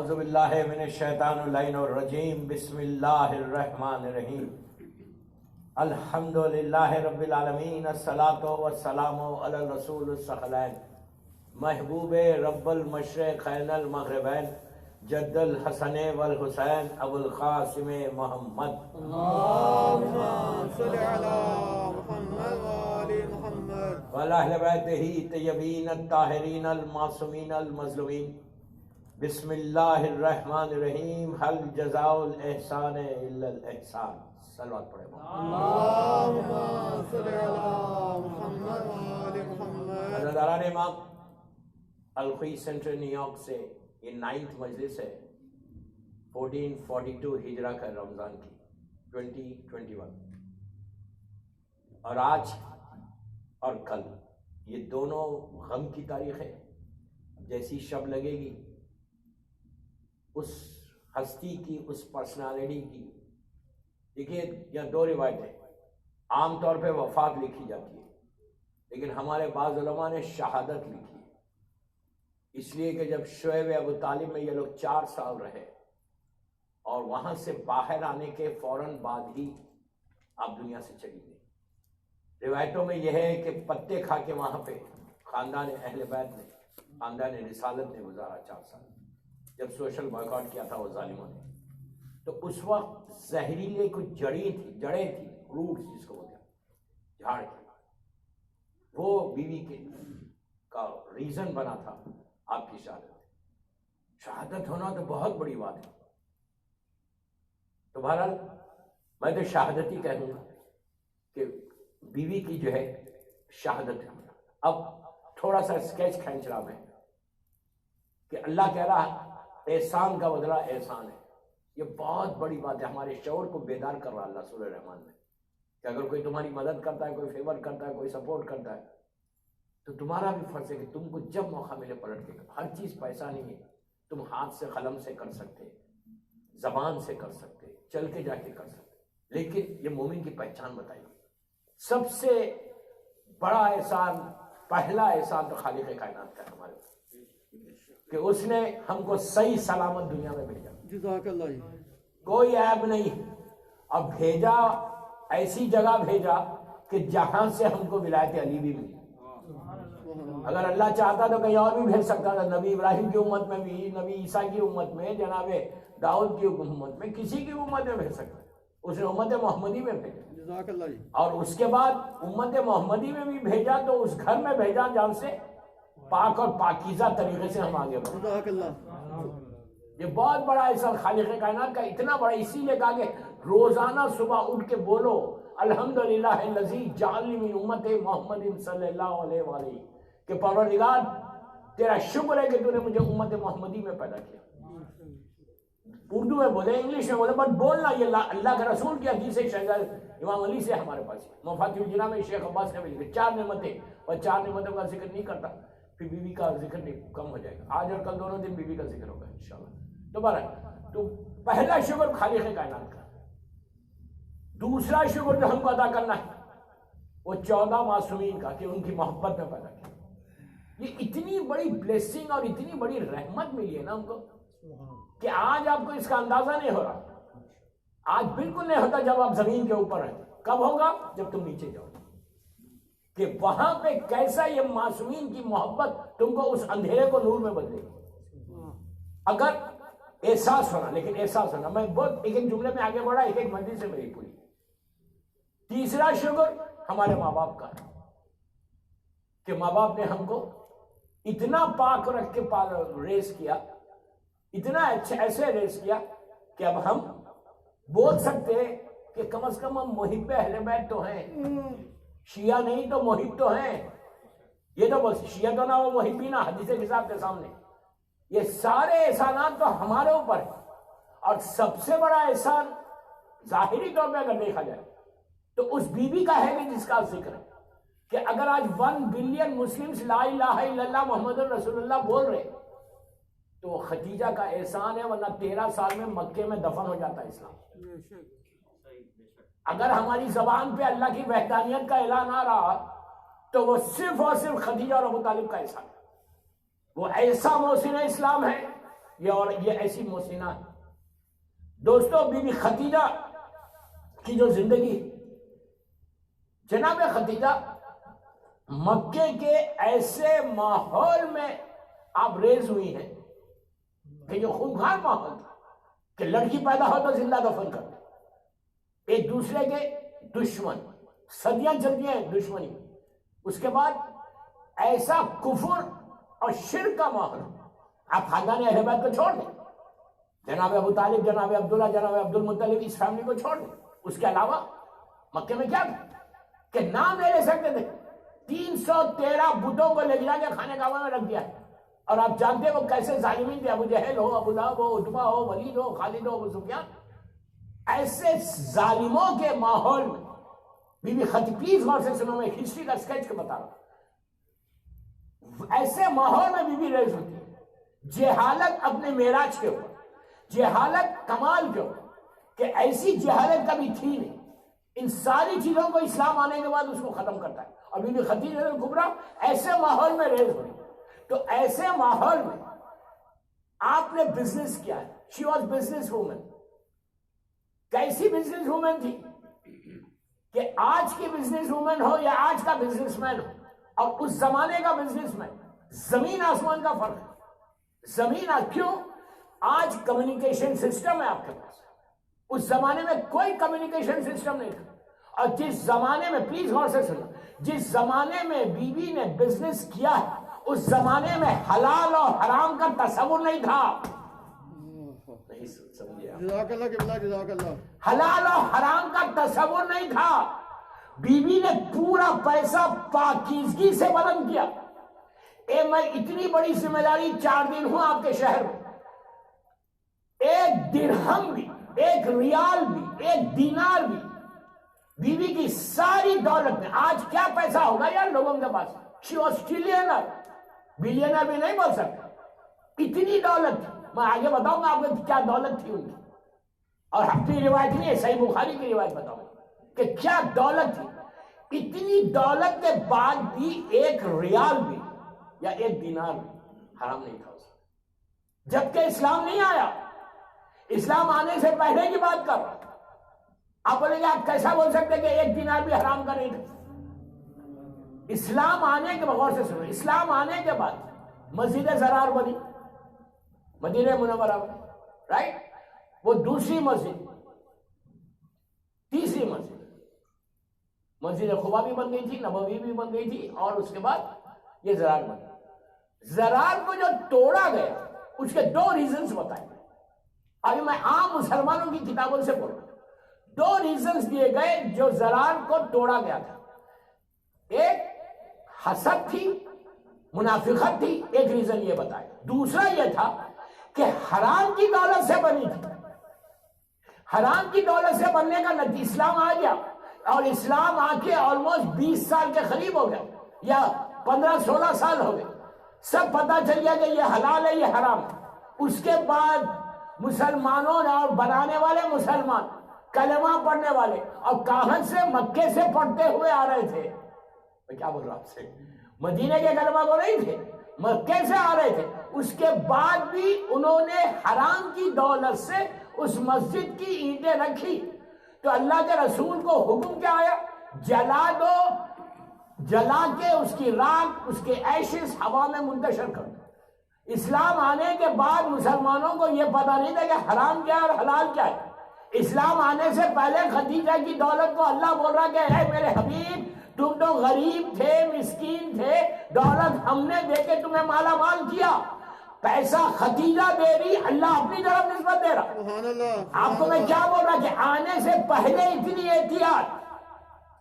اعوذ باللہ من الشیطان اللعین الرجیم بسم اللہ الرحمن الرحیم الحمدللہ رب العالمین الصلاۃ والسلام علی الرسول الثقلین محبوب رب المشرقین المغربین جد الحسن والحسین ابو القاسم محمد اللہم صل علی محمد وآل محمد وعلی اہل بیتہ طیبین الطاہرین المعصومین المظلومین بسم اللہ الرحمن الرحیم حل جزاء الاحسان الا الاحسان. صلوات پڑھیں. اللہم صل علی محمد وآل محمد. حضرت امام الخوئی سینٹر نیو یارک سے یہ 9th مجلس ہے 1442 ہجرہ کا رمضان کی 2021. اور آج اور کل یہ دونوں غم کی تاریخ ہے. جیسی شب لگے گی اس ہستی کی، اس پرسنالٹی کی. دیکھیے یہاں دو روایتیں. عام طور پہ وفات لکھی جاتی ہے لیکن ہمارے بعض علماء نے شہادت لکھی ہے، اس لیے کہ جب شعیب ابو طالب میں یہ لوگ 4 سال رہے اور وہاں سے باہر آنے کے فوراً بعد ہی آپ دنیا سے چلی گئی. روایتوں میں یہ ہے کہ پتے کھا کے وہاں پہ خاندان اہل بیت نے، خاندان رسالت نے گزارا 4 سال، جب سوشل بائیکاٹ کیا تھا وہ ظالموں نے. تو اس وقت زہریلے کچھ جڑیں تھی روٹس جس کو بولتے ہیں جھاڑ کی، وہ بیوی کے کا ریزن بنا تھا آپ کی شہادت. شہادت ہونا تو بہت بڑی بات ہے. تو بہرحال میں تو شہادت ہی کہہ دوں گا کہ بیوی کی جو ہے شہادت ہے. اب تھوڑا سا اسکیچ کھینچ رہا میں کہ اللہ کہہ رہا احسان کا بدلہ احسان ہے. یہ بہت بڑی بات ہے. ہمارے شعور کو بیدار کر رہا اللہ سورہ رحمان میں کہ اگر کوئی تمہاری مدد کرتا ہے، کوئی فیور کرتا ہے، کوئی سپورٹ کرتا ہے تو تمہارا بھی فرض ہے کہ تم کو جب موقع ملے پلٹ کے. ہر چیز پیسہ نہیں ہے. تم ہاتھ سے قلم سے کر سکتے، زبان سے کر سکتے، چل کے جا کے کر سکتے. لیکن یہ مومن کی پہچان بتائی گئی. سب سے بڑا احسان، پہلا احسان تو خالق کائنات کا ہمارے کہ اس نے ہم کو صحیح سلامت دنیا میں بھیجا. جزاک اللہ. کوئی عیب نہیں. اب بھیجا ایسی جگہ بھیجا کہ جہاں سے ہم کو ولایت علی بھی ملی. اگر اللہ چاہتا تو کہیں اور بھی بھیج سکتا تھا. نبی ابراہیم کی امت میں بھی، نبی عیسیٰ کی امت میں، جناب داؤد کی امت میں، کسی کی امت میں بھیج سکتا. اس نے امت محمدی میں بھیجا. جزاک اللہ. اور اس کے بعد امت محمدی میں بھی بھیجا تو اس گھر میں بھیجا جہاں سے پاک اور پاکیزہ طریقے سے ہم آگے بڑھیں. جزاک اللہ. یہ بہت بڑا احسان خالق کائنات کا. اتنا بڑا اسی لیے کہا کہ روزانہ صبح اٹھ کے بولو الحمدللہ الذی جعلنی من امت محمد صلی اللہ علیہ وآلہ، کہ پروردگار تیرا شکر ہے کہ تو نے مجھے امت محمدی میں پیدا کیا. اردو میں بولے، انگلش میں بولے، بٹ بولنا یہ اللہ کے رسول کی حدیث ہے شہزاد امام علی سے ہمارے پاس ہے. مفاتیح الجناح میں شیخ عباس نے بھی لکھا 4 نعمتیں، اور 4 نعمتوں کا ذکر نہیں کرتا پھر بیوی کا ذکر نہیں کم ہو جائے گا. آج اور کل دونوں دن بیوی کا ذکر ہوگا انشاءاللہ. تو پہلا شکر خالق کائنات کا. دوسرا شکر جو ہم کو ادا کرنا ہے وہ 14 معصومین کا کہ ان کی محبت میں پیدا کیا. یہ اتنی بڑی بلیسنگ اور اتنی بڑی رحمت ملی ہے نا ہم کو کہ آج آپ کو اس کا اندازہ نہیں ہو رہا. آج بالکل نہیں ہوتا جب آپ زمین کے اوپر ہیں. کب ہوگا؟ جب تم نیچے جاؤ کہ وہاں پہ کیسا یہ معصومین کی محبت تم کو اس اندھیرے کو نور میں بدلے گی. اگر احساس ہونا، لیکن احساس ہونا. میں بہت ایک جملے میں آگے بڑھا، ایک مجلس سے میری پوری. تیسرا شکر ہمارے ماں باپ کا ہے کہ ماں باپ نے ہم کو اتنا پاک رکھ کے ریس کیا، اتنا ایسے ریس کیا کہ اب ہم بول سکتے ہیں کہ کم از کم ہم محب اہل بیت تو ہیں. شیعہ نہیں تو محب تو ہیں. یہ تو بس شیعہ تو نہ وہ محبی نہ حدیث کتاب کے سامنے. یہ سارے احسانات تو ہمارے اوپر ہیں. اور سب سے بڑا احسان ظاہری طور پہ اگر دیکھا جائے تو اس بیوی کا ہے کہ جس کا ذکر ہے کہ اگر آج 1 بلین مسلمز لا الہ الا اللہ محمد رسول اللہ بول رہے تو خدیجہ کا احسان ہے، ورنہ 13 سال میں مکے میں دفن ہو جاتا اسلام. اگر ہماری زبان پہ اللہ کی وحدانیت کا اعلان آ رہا تو وہ صرف اور صرف خدیجہ اور ابو طالب کا احسان ہے. وہ ایسا محسن اسلام ہے یہ ایسی محسنات. دوستو بی بی خدیجہ کی جو زندگی، جناب خدیجہ مکے کے ایسے ماحول میں آپ ریز ہوئی ہیں کہ جو خونخوار ماحول تھا کہ لڑکی پیدا ہو تو زندہ دفن کر، ایک دوسرے کے دشمن، صدیاں چلتی ہیں دشمنی. اس کے بعد ایسا کفر اور شرک کا ماحول، آپ خاندان اہل بیت کو چھوڑ دیں، جناب ابو طالب، جناب عبداللہ، جناب عبد المطلب، اس فیملی کو چھوڑ دیں. اس کے علاوہ مکے میں کیا تھا کہ نام نہیں لے سکتے تھے. 313 بتوں کو لے جا کے خانہ کعبہ میں رکھ دیا. اور آپ جانتے ہیں وہ کیسے ظالمین تھے، ابو جہل ہو، ابو لہب ہو، عتبہ ہو، ولید ہو، خالد ہو، ابو سفیان. ایسے ظالموں کے ماحول میں بی بی خدیجہ، پلیز غور سے سنو، میں ہسٹری کا سکیچ کے بتا رہا ہوں. ایسے ماحول میں بی بی ریز ہوتی ہے، جہالت اپنے معراج کے اوپر، جہالت کمال کے اوپر، کہ ایسی جہالت کبھی تھی نہیں. ان ساری چیزوں کو اسلام آنے کے بعد اس کو ختم کرتا ہے. اور بی بی خدیجہ کبریٰ ایسے ماحول میں ریز ہوئی. تو ایسے ماحول میں آپ نے بزنس کیا ہے. She was business woman. کیسی بزنس وومن تھی کہ آج کی بزنس وومن ہو یا آج کا بزنس مین ہو، اور اس زمانے کا بزنس مین، زمین آسمان کا فرق ہے. زمین کیوں؟ آج کمیونیکیشن سسٹم ہے آپ کے پاس، اس زمانے میں کوئی کمیونیکیشن سسٹم نہیں تھا. اور جس زمانے میں، پلیز غور سے سنو، جس زمانے میں بی بی نے بزنس کیا ہے، اس زمانے میں حلال اور حرام کا تصور نہیں تھا. نہیں سمجھے آپ؟ جزاک اللہ قبلہ، جزاک اللہ. حلال اور حرام کا تصور نہیں تھا. بی بی نے پورا پیسہ پاکیزگی سے بلند کیا. میں اتنی بڑی ذمہ داری 4 دن ہوں آپ کے شہر میں، ایک درہم بھی، ایک ریال بھی، ایک دینار بھی بی بی کی ساری دولت میں. آج کیا پیسہ ہوگا یار لوگوں کے پاس؟ شی واز ٹریلینر، بلینر بھی نہیں بول سکتے. اتنی دولت تھی. میں آگے بتاؤں گا آپ کو کیا دولت تھی ان کی، اور اپنی روایت نہیں ہے، صحیح بخاری کی روایت بتاؤں کہ کیا دولت تھی. اتنی دولت کے بعد بھی ایک ریال بھی یا ایک دینار بھی حرام نہیں تھا اس میں. جبکہ اسلام نہیں آیا. اسلام آنے سے پہلے کی بات کر رہا. آپ بولیں گے آپ کیسا بول سکتے کہ ایک دینار بھی حرام کا نہیں تھا؟ اسلام آنے کے بغور سے سنو، اسلام آنے کے بعد مسجد زرار بنی، مدینہ منورہ میں، رائٹ؟ وہ دوسری مسجد، تیسری مسجد، مسجد قباء بھی بن گئی تھی، نبوی بھی بن گئی تھی، اور اس کے بعد یہ زرار بن گئی. زرار کو جو توڑا گیا اس کے 2 ریزنز بتائے. ابھی میں عام مسلمانوں کی کتابوں سے بول رہا ہوں. 2 ریزنز دیے گئے جو زرار کو توڑا گیا تھا. ایک حسد تھی، منافقت تھی، ایک ریزن یہ بتایا. دوسرا یہ تھا کہ حرام کی دولت سے بنی تھی. حرام کی دولت سے بننے کا نتیجہ اسلام آ گیا، اور اسلام آ کے آلموسٹ 20 سال کے قریب ہو گیا، یا 15-16 سال ہو گئے. سب پتا چل گیا کہ یہ حلال ہے، یہ حرام ہے. اس کے بعد مسلمانوں نے، اور بنانے والے مسلمان، کلمہ پڑھنے والے، اور کاہن سے مکے سے پڑھتے ہوئے آ رہے تھے. میں کیا بول رہا ہوں آپ سے؟ مدینے کے کلمہ کو نہیں تھے، مکے سے آ رہے تھے. اس کے بعد بھی انہوں نے حرام کی دولت سے اس مسجد کی اینٹیں رکھی. تو اللہ کے رسول کو حکم کیا آیا؟ جلا دو، جلا کے اس کی راکھ، اس کے ایشز ہوا میں منتشر کر دو. اسلام آنے کے بعد مسلمانوں کو یہ پتہ نہیں تھا کہ حرام کیا ہے اور حلال کیا ہے. اسلام آنے سے پہلے خدیجہ کی دولت کو اللہ بول رہا کہ اے میرے حبیب، تم تو غریب تھے، مسکین تھے، دولت ہم نے دے کے تمہیں مالا مال کیا. پیسہ خدیجہ دے رہی، اللہ اپنی طرف نسبت دے رہا. سبحان اللہ. آپ کو میں کیا بول رہا کہ آنے سے پہلے اتنی احتیاط،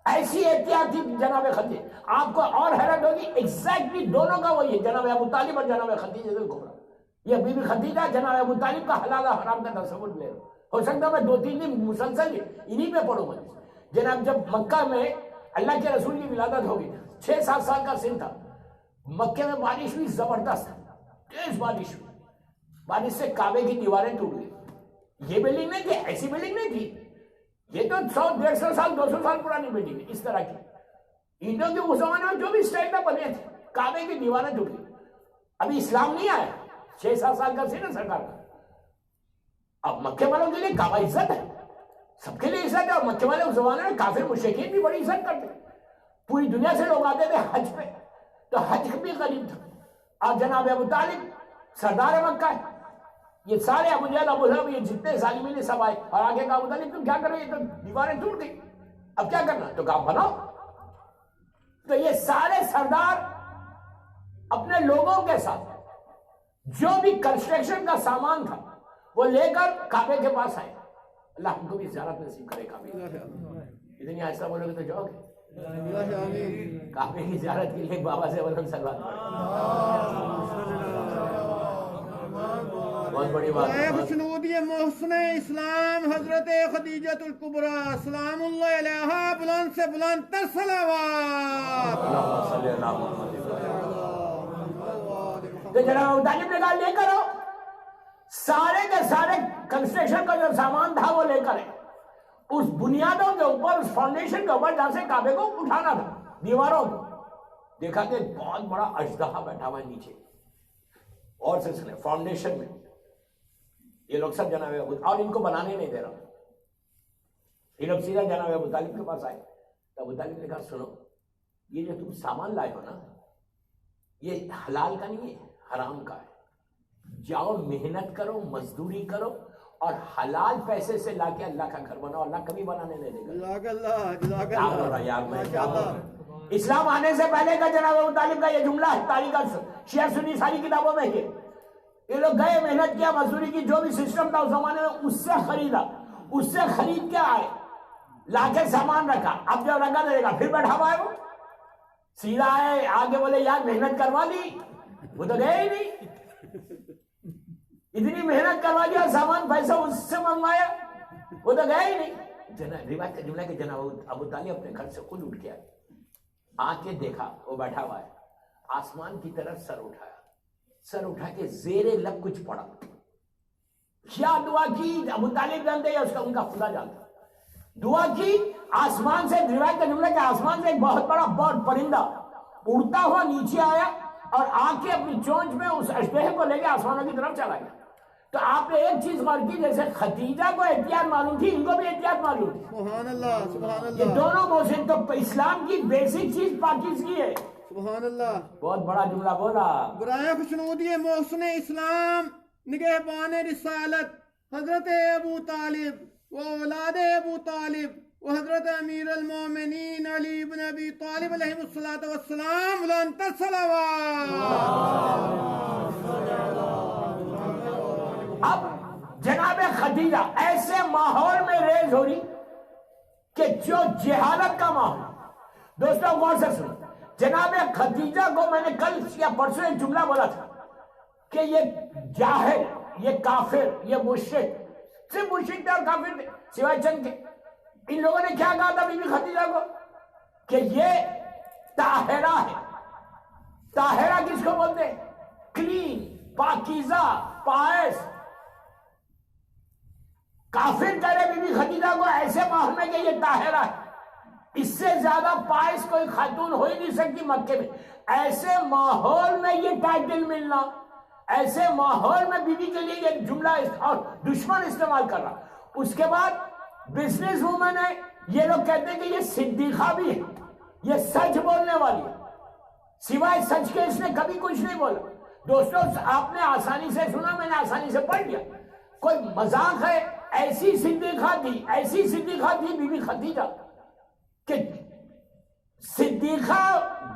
ایسی احتیاط تھی جناب خدیجہ. آپ کو اور حیرت ہوگی، ایگزیکٹلی دونوں کا وہی ہے، جناب ابو طالب اور جناب خدیجہ کبریٰ. یہ بی بی خدیجہ جناب ابو طالب کا حلال و حرام کا تصور لے رہا. ہو سکتا ہے میں 2-3 دن مسلسل انہی پہ پڑھوں. جناب جب مکہ میں اللہ کے رسول کی ولادت ہوگی، 6-7 سال کا سن تھا، مکے میں بارش ہوئی، زبردست تیز بارش ہوئی. بارش سے کعبے کی دیواریں ٹوٹ گئی. یہ بلڈنگ نہیں تھی، ایسی بلڈنگ نہیں تھی، یہ تو 100-150 سال 200 سال پرانی بلڈنگ ہے. اس طرح کی اینٹوں کے اس زمانے میں جو بھی اسٹائل میں بنے تھے، کعبے کی دیواریں ٹوٹ گئی. ابھی اسلام نہیں آیا، 6-7 سال کا سی نا سرکار کا. اب مکے والوں کے لیے کعبہ عزت ہے, سب کے لیے عزت ہے, اور مکے والے اس زمانے میں کافر مشرکین بھی بڑی عزت کرتے, پوری دنیا سے لوگ آتے تھے حج پہ, تو حج بھی قریب تھا. اور جناب ابو طالب سردار مکہ ہے, یہ سارے ابو جہل ابو لہب یہ جتنے ظالمین سب آئے, اور آگے کہا ابو طالب تم کیا کر رہے, یہ تو دیواریں ٹوٹ گئی, اب کیا کرنا, تو کہا بناؤ. تو یہ سارے سردار اپنے لوگوں کے ساتھ جو بھی کنسٹرکشن کا سامان تھا وہ لے کر کعبے کے پاس آئے. اللہ ہم کو بھی زیارت نصیب کرے کعبے. اتنی آہستہ بولو گے تو جاؤ گے کعبے کی زیارت کے لیے بابا سے وطن سلوات بہت بڑی بات ہے. خوشنود محسن اسلام حضرت خدیجۃ الکبریٰ سلام اللہ علیہا بلند سے بلند تر صلوات. اللہم صلی اللہ محمد. تو جناب ابو طالب نے کہا لے کر آؤ, سارے کے سارے کنسٹرکشن کا جو سامان تھا وہ لے کر آئے. اس بنیادوں کے اوپر, اس فاؤنڈیشن کے اوپر جہاں سے کعبے کو اٹھانا تھا, دیواروں کو دیکھا کہ بہت بڑا اژدہا بیٹھا ہوا ہے نیچے, اور سلسلے فاؤنڈیشن میں یہ لوگ سب جناب ابو, اور ان کو بنانے نہیں دے رہا. یہ لوگ سیدھا جناب ابو طالب کے پاس آئے. تو ابو طالب نے کہا سنو, یہ جو تم سامان لائے ہو نا یہ حلال کا نہیں ہے, حرام کا ہے. جاؤ محنت کرو, مزدوری کرو, اور حلال پیسے سے لا کے اللہ کا گھر بناؤ, اللہ کبھی بنانے نہیں دے گا. جزاک اللہ جزاک اللہ یار میں اسلام آنے سے پہلے کا جناب ابو طالب کا یہ جملہ ہے, تاریخ شیعہ سنی ساری کتابوں میں یہ لوگ گئے, محنت کیا, مزدوری کی, جو بھی سسٹم تھا اس زمانے میں اس سے خریدا, اس سے خرید کے آئے, لا کے سامان رکھا. اب جب رکھا دے گا پھر بیٹھا ہوا ہے وہ, سیدھا آئے آگے بولے یار محنت کروا لی, وہ تو گئے ہی نہیں. اتنی محنت کروا دیا, سامان پیسہ اس سے منگوایا, وہ تو گئے ہی نہیں. روایت کا جملہ کہ جناب ابو طالب اپنے گھر سے خود اٹھ کے آئے, آ کے دیکھا وہ بیٹھا ہوا ہے, آسمان کی طرف سر اٹھایا, سر اٹھا کے زیر لب کچھ پڑا. کیا دعا کی ابو طالب جانتے یا اس کا ان کا خدا جانتا. دعا کی, آسمان سے, روایت کا جملہ کہ آسمان سے ایک بہت بڑا برڈ پرندہ اڑتا ہوا نیچے آیا, اور آ کے اپنی چونچ میں اس اژدہے کو لے کے آسمانوں کی طرف چلا گیا. تو آپ نے ایک چیز غور کی, جیسے خدیجہ کو احتیاط معلوم تھی, ان کو بھی احتیاط معلوم تھی. سبحان اللہ سبحان یہ اللہ دونوں محسن, تو اسلام کی بیسک چیز پاکیزگی ہے. سبحان اللہ. بہت بڑا جملہ بولا. برائے خوشنود محسن اسلام نگہبان رسالت حضرت ابو طالب و اولاد ابو طالب و حضرت امیر المومنین علی بن ابی طالب علیہ الصلوۃ والسلام بلند تر صلوات. اب جناب خدیجہ ایسے ماحول میں ریز ہو رہی کہ جو جہالت کا ماحول. دوستوں غور سے سنو, جناب خدیجہ کو میں نے کل یا پرسوں ایک جملہ بولا تھا کہ یہ جاہل, یہ کافر, یہ مشرک, صرف مشرک تھے اور کافر تھے سوائے چند کے. ان لوگوں نے کیا کہا تھا بی بی خدیجہ کو کہ یہ طاہرہ ہے. طاہرہ کس کو بولتے ہیں؟ کلین, پاکیزہ, پائس. کافر کہہ رہے بی بی خدیجہ کو ایسے ماحول میں کہ یہ طاہرہ ہے, اس سے زیادہ پائس کوئی خاتون ہو ہی نہیں سکتی مکے میں. ایسے ماحول میں یہ ٹائٹل ملنا, ایسے ماحول میں بی بی کے لیے یہ جملہ اور دشمن استعمال کر رہا. اس کے بعد بزنس وومن ہے, یہ لوگ کہتے ہیں کہ یہ صدیقہ بھی ہے, یہ سچ بولنے والی ہے, سوائے سچ کے اس نے کبھی کچھ نہیں بولا. دوستوں آپ نے آسانی سے سنا, میں نے آسانی سے پڑھ لیا, کوئی مذاق ہے. ایسی صدیقہ تھی, ایسی صدیقہ تھی بی بی خدیجہ کہ صدیقہ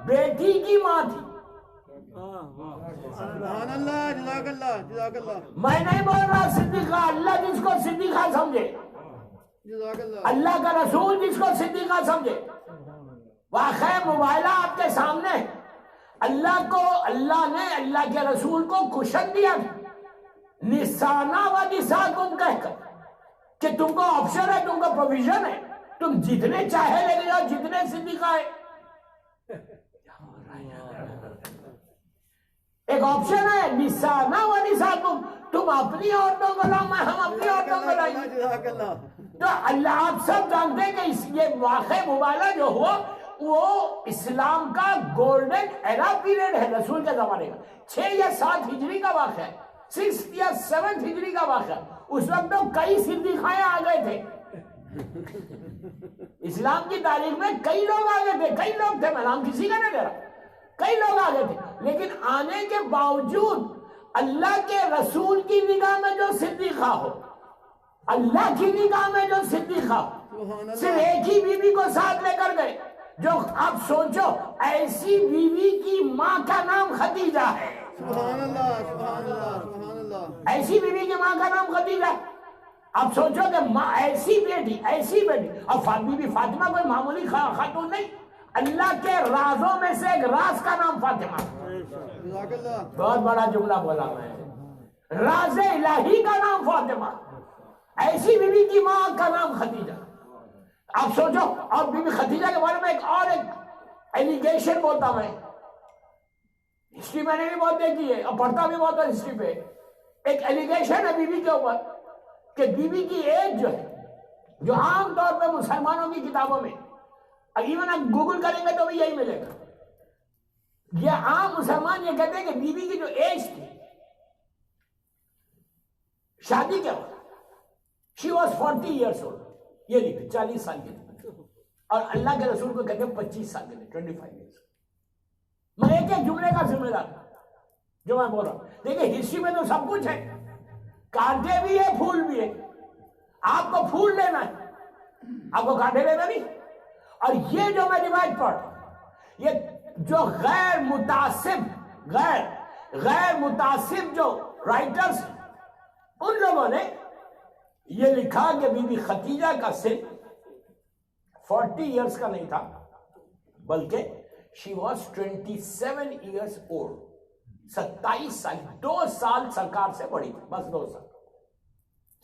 بیٹی کی ماں تھی. سبحان اللہ جزاک اللہ جزاک اللہ. میں نہیں بول رہا صدیقہ, اللہ جس کو صدیقہ سمجھے, جزاک اللہ. اللہ کا رسول جس کو صدیقہ سمجھے. واقعہ مبالغہ آپ کے سامنے, اللہ نے اللہ کے رسول کو کشن دیا نسانا و نساکم کہہ کر کہ تم کو آپشن ہے, تم کو پروویژن ہے, تم جتنے چاہے لے جاؤ, جتنے صدیقہ ہے. ایک آپشن ہے نسانا و نساکم, تم اپنی عورتوں کو لاؤ, میں ہم اپنی عورتوں کو لائیں. جزاک اللہ. تو اللہ آپ سب جانتے ہیں کہ یہ واقع مبالغہ جو ہوا وہ اسلام کا گولڈن ایرا پیریڈ ہے, رسول کے زمانے کا 6 یا 7 ہجری کا واقعہ ہے. 6 یا 7 ہجری کا واقعہ. اس وقت تو کئی صدیقائیں آ گئے تھے اسلام کی تاریخ میں. کئی لوگ آ گئے تھے, کئی لوگ تھے, میں نام کسی کا نہیں دے رہا, کئی لوگ آ گئے تھے. لیکن آنے کے باوجود اللہ کے رسول کی نگاہ میں جو صدیقہ ہو, اللہ کی نگاہ میں جو صدیقہ ہو, صرف ایک ہی بیوی کو ساتھ لے کر گئے. جو آپ سوچو, ایسی بیوی کی ماں کا نام خدیجہ ہے. سبحان اللہ, سبحان اللہ, سبحان اللہ. ایسی بیوی کی ماں کا نام خدیجہ. آپ سوچو کہ ماں ایسی بیٹی, ایسی بیٹی. اور بی بی فاطمہ کوئی معمولی خاتون نہیں, اللہ کے رازوں میں سے ایک راز کا نام فاطمہ. جزاک اللہ. بہت بڑا جملہ بولا میں, راز الہی کا نام فاطمہ, ایسی بیوی کی ماں کا نام خدیجہ. آپ سوچو. اور بی بی خدیجہ کے بارے میں ایک ایلیگیشن بولتا میں, ہسٹری میں نے بھی بہت دیکھی ہے اور پڑھتا بھی بہت ہے ہسٹری پہ. ایک ایلیگیشن ہے بی بی کے اوپر کہ بی بی کی ایج جو ہے, جو عام طور پہ مسلمانوں کی کتابوں میں, ایون آپ گوگل کریں گے تو بھی یہی ملے گا, یہ عام مسلمان یہ کہتے ہیں کہ بی بی کی جو ایج تھی شادی کے وقت, she was 40 years old, یہ لکھتے 40 سال کی تھی, اور اللہ کے رسول کو کہتے ہیں 25 سال کے تھے, 25 years. میں ایک جملے کا ذمہ دار جو میں بول رہا ہوں. دیکھیں ہسٹری میں تو سب کچھ ہے, کانٹے بھی ہے, پھول بھی ہے. آپ کو پھول لینا ہے, آپ کو کانٹے لینا نہیں. اور یہ جو میں روایت پڑھ, یہ جو غیر متعصب جو رائٹرز, ان لوگوں نے یہ لکھا کہ بی بی خدیجہ کا سن 40 ایئرس کا نہیں تھا, بلکہ she was 27 years old. 27 سال, 2 سال سرکار سے بڑی تھی, بس 2 سال,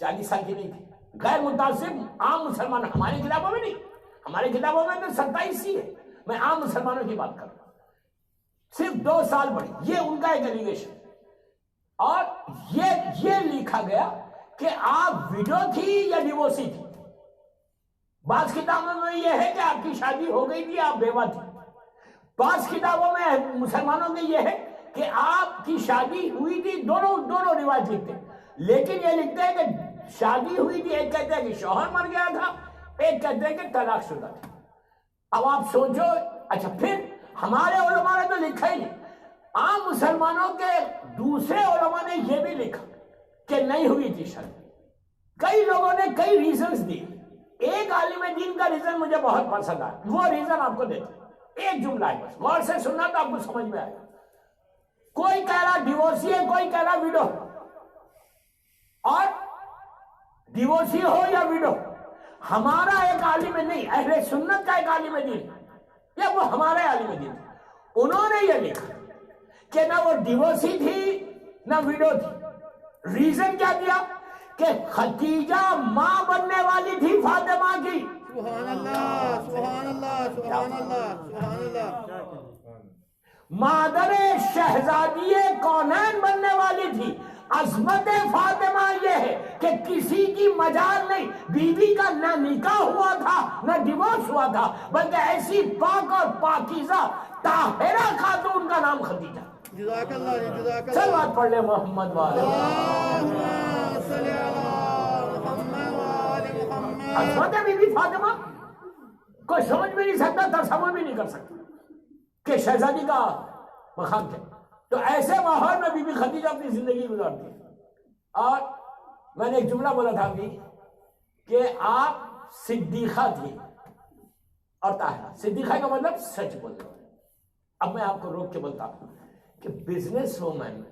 40 سال کی نہیں تھی. غیر متعصب عام مسلمان, ہماری کتابوں میں نہیں, ہماری کتابوں میں تو 27 ہی ہے. میں عام مسلمانوں کی بات کر رہا ہوں, صرف 2 سال بڑی. یہ ان کا ایک ایلیگیشن. اور یہ لکھا گیا کہ آپ ویڈو تھی یا ڈیوورسی تھی. بعض کتابوں میں یہ ہے کہ آپ کی شادی ہو گئی تھی, آپ بیوہ تھی. بعض کتابوں میں مسلمانوں میں یہ ہے کہ آپ کی شادی ہوئی تھی. دونوں روایت لکھتے ہیں, لیکن یہ لکھتے ہیں کہ شادی ہوئی تھی. ایک کہتے ہیں کہ شوہر مر گیا تھا, ایک کہتے ہیں کہ طلاق شدہ تھا. اب آپ سوچو. اچھا, پھر ہمارے علماء نے تو لکھا ہی نہیں, عام مسلمانوں کے دوسرے علماء نے یہ بھی لکھا کہ نہیں ہوئی تھی شادی. کئی لوگوں نے کئی ریزنز دی. ایک عالم دین کا ریزن مجھے بہت پسند آیا, وہ ریزن آپ کو دیتا ہوں. ایک جملہ ہے, بس غور سے سننا تو آپ کو سمجھ میں آئے گا. کوئی کہہ رہا ڈیورسی ہے, کوئی کہہ رہا ویڈو. اور ڈیورسی ہو یا ویڈو, ہمارا ایک عالم نہیں, اہل سنت کا ایک عالم دین, یا وہ ہمارے عالم دین, انہوں نے یہ لکھا کہ نہ وہ ڈیورسی تھی نہ ویڈو تھی. ریزن کیا دیا کہ خدیجہ ماں بننے والی تھی فاطمہ کی. سبحان اللہ, سبحان اللہ, سبحان اللہ, سبحان اللہ. مادر شہزادی کونین بننے والی تھی. عظمت فاطمہ یہ ہے کہ کسی کی مجال نہیں, بیوی کا نہ نکاح ہوا تھا نہ ڈیورس ہوا تھا, بلکہ ایسی پاک اور پاکیزہ طاہرہ خاتون کا نام خدیجہ. جزاک اللہ, جزاک اللہ. چل بات پڑھ لے محمد والے. عظمت بی بی فاطمہ کوئی سمجھ بھی نہیں سکتا, تصور بھی نہیں کر سکتا کہ شہزادی کا مقام کیا. تو ایسے ماحول میں بی بی خدیجہ اپنی زندگی گزارتی ہے. اور میں نے ایک جملہ بولا تھا ابھی کہ آپ صدیقہ تھی اور طاہرہ. صدیقہ کا مطلب سچ بولنا. اب میں آپ کو روک کے بولتا ہوں کہ بزنس وومن,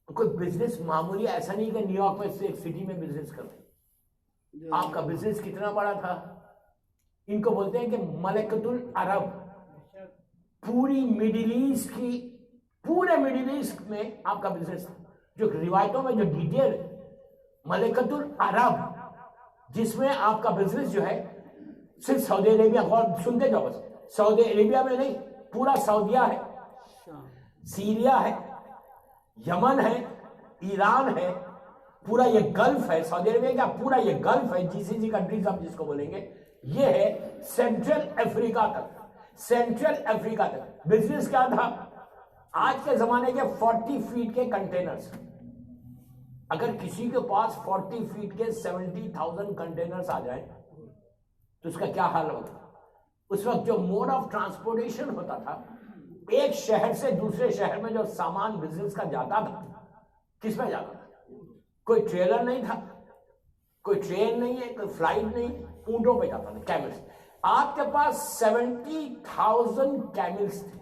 کوئی بزنس معمولی ایسا نہیں کہ نیو یارک میں سے ایک سٹی میں بزنس کر رہے. آپ کا بزنس کتنا بڑا تھا, ان کو بولتے ہیں کہ ملکۃ العرب. پوری مڈل ایسٹ کی, پورے مڈل ایسٹ میں آپ کا بزنس تھا. جو روایتوں میں جو ڈیٹیل ملکۃ العرب, جس میں آپ کا بزنس جو ہے صرف سعودی عربیہ, غور سنتے جاؤ بس, سعودی عربیہ میں نہیں, پورا سعودیہ ہے, سیریا ہے, یمن ہے, ایران ہے, پورا یہ گلف ہے. سعودی عربیہ کا پورا یہ گلف ہے, جی سی کنٹریز آپ جس کو بولیں گے, یہ ہے سینٹرل افریقہ تک. سینٹرل افریقہ تک بزنس کیا تھا؟ آج کے زمانے کے 40 فیٹ کے کنٹینرز, اگر کسی کے پاس 40 فیٹ کے 70,000 کنٹینرز آ جائیں تو اس کا کیا حال ہوتا؟ اس وقت جو موڈ آف ٹرانسپورٹیشن ہوتا تھا، ایک شہر سے دوسرے شہر میں جو سامان بزنس کا جاتا تھا، کس میں جاتا تھا؟ کوئی ٹریلر نہیں تھا، کوئی ٹرین نہیں ہے، کوئی فلائٹ نہیں، اونٹوں پہ جاتا تھا، کیملز۔ آپ کے پاس 70,000 کیملز تھے،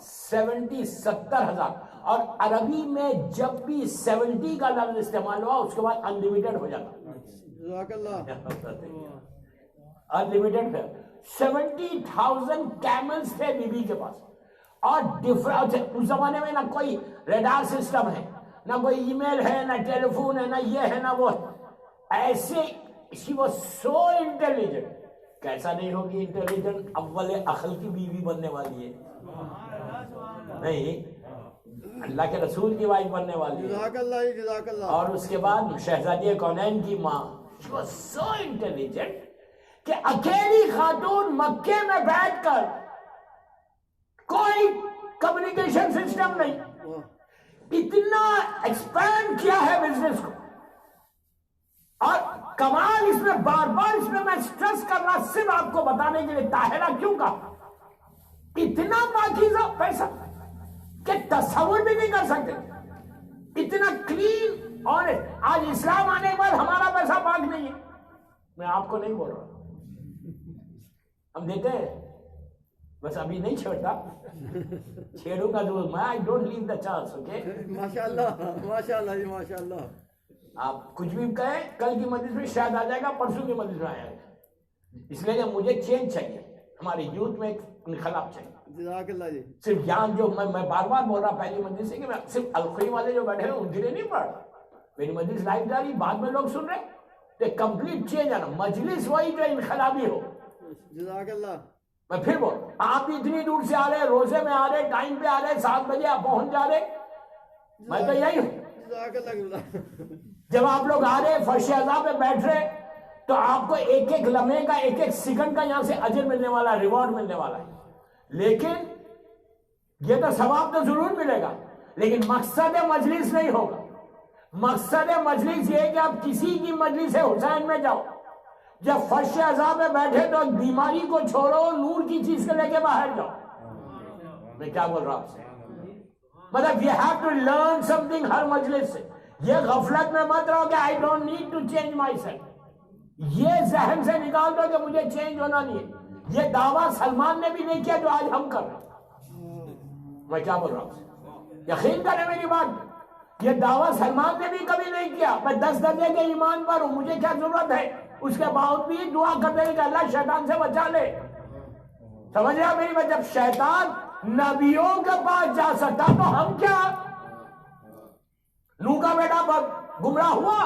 70,000، اور عربی میں جب بھی 70 کا لفظ استعمال ہوا اس کے بعد انلیمیٹڈ ہو جاتا، جزاک اللہ، انلیمیٹڈ ہے۔ 70,000 کیملز تھے بی بی کے پاس، اور اس زمانے میں نہ کوئی ریڈار سسٹم ہے، نہ کوئی ای میل ہے، نہ ٹیلی فون ہے، نہ یہ ہے نہ وہ ہے۔ ایسے she was so intelligent، کیسا نہیں ہوگی انٹیلیجنٹ، اول عقل کی بیوی بننے والی ہے، نہیں اللہ کے رسول کی وائف بننے والی ہے، جزاک اللہ، جزاک اللہ۔ اور اس کے بعد شہزادی کونین کی ماں، she was so intelligent کہ اکیلی خاتون مکے میں بیٹھ کر، کوئی کمیونیکیشن سسٹم نہیں، اتنا ایکسپینڈ کیا ہے بزنس کو۔ اور کمال اس میں بار بار اس میں سٹریس کر رہا صرف آپ کو بتانے کے لیے، طاہرہ کیوں کہا، اتنا پاکیزہ پیسہ کہ تصور بھی نہیں کر سکتے، اتنا کلین آنےسٹ۔ آج اسلام آنے کے بعد ہمارا پیسہ پاک نہیں ہے، میں آپ کو نہیں بول رہا، ہم دیتے ہیں، بس ابھی نہیں چھوڑتا، چھیڑوں گا تو میں I don't leave the chance، okay? ماشاءاللہ، ماشاءاللہ جی، ماشاءاللہ۔ آپ کچھ بھی کہیں، کل کی مجلس میں شاید آ جائے گا، پرسوں کی مجلس میں آئے گا، اس لیے کہ مجھے چینج چاہیے، ہماری یوتھ میں ایک انقلاب چاہیے۔ جزاک اللہ جی۔ صرف یہاں جو میں بار بار بول رہا پہلی مجلس سے کہ میں صرف الخوئی والے جو بیٹھے ہیں ان کے لیے نہیں پڑھ رہا، میری مجلس لائیو جاری، بعد میں لوگ سن رہے، تو کمپلیٹ چینج آنا، مجلس وہی جو انقلابی ہو۔ جزاک اللہ۔ میں پھر بول، آپ بھی اتنی دور سے آ رہے، روزے میں آ رہے، ٹائم پہ آ رہے، 7 بجے آپ پہنچ جا رہے، میں تو یہی ہوں۔ جزاک اللہ۔ جب آپ لوگ آ رہے فرش اعضاء پہ بیٹھ رہے تو آپ کو ایک ایک لمحے کا، ایک ایک سیکنڈ کا یہاں سے اجر ملنے والا، ریوارڈ ملنے والا ہے، لیکن یہ تو ثواب تو ضرور ملے گا، لیکن مقصد مجلس نہیں ہوگا۔ مقصد مجلس یہ ہے کہ آپ کسی کی مجلس حسین میں جاؤ، جب فرش اعضاء پہ بیٹھے تو بیماری کو چھوڑو، نور کی چیز کو لے کے باہر جاؤ۔ میں کیا بول رہا ہوں آپ سے، مطلب you have to learn something ہر مجلس سے۔ یہ غفلت میں مت رہو کہ I don't need to change myself، یہ ذہن سے نکال دو کہ مجھے چینج ہونا نہیں ہے۔ یہ دعویٰ سلمان نے بھی نہیں کیا جو آج ہم کر رہے ہیں۔ میں کیا بول رہا ہوں، یقین کرنے میری بات، یہ دعویٰ سلمان نے بھی کبھی نہیں کیا، میں 10 درجے کے ایمان پر ہوں، مجھے کیا ضرورت ہے، اس کے باوجود بھی دعا کرتے ہیں کہ اللہ شیطان سے بچا لے۔ سمجھ رہا میری بات، جب شیطان نبیوں کے پاس جا سکتا تو ہم کیا؟ نو کا بیٹا گمراہ ہوا